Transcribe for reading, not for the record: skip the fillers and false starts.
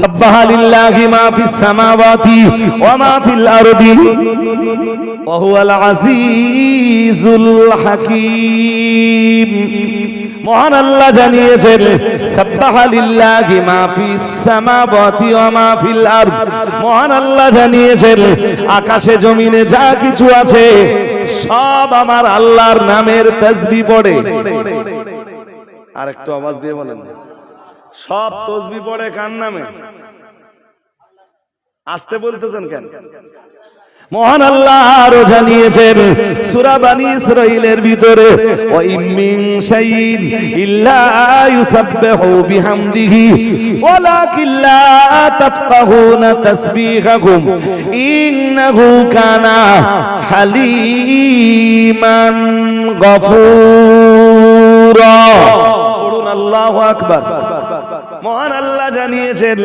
সাব্বাহা লিল্লাহি মা ফিস সামাওয়াতি ওয়া মা ফিল আরদি ওয়া হুয়াল আজিজুল হাকীম। মহান আল্লাহ জানিয়েছেন সাব্বাহা লিল্লাহি মা ফিস সামাওয়াতি ওয়া মা ফিল আরদ। মহান আল্লাহ জানিয়েছেন আকাশে জমিনে যা কিছু আছে সব আমার আল্লাহর নামের তাসবিহ পড়ে। আরেকটু আওয়াজ দিয়ে বলেন, সব তাসবিহ পড়ে কার নামে? আসতে বলতেছেন কেন? মহান আল্লাহ আরো জানিয়েছেন সূরা বনী ইসরাঈলের ভিতরে, ওয়া ইম মিন শাইইন ইল্লা ইউসাব্বিহু বিহামদিহি ওয়ালাকিন লা তাফকাহুনা তাসবিহাহুম ইন্নাহু কানা হালিমান গফুরা। বলুন আল্লাহু আকবার। মহান আল্লাহ জানিয়েছেন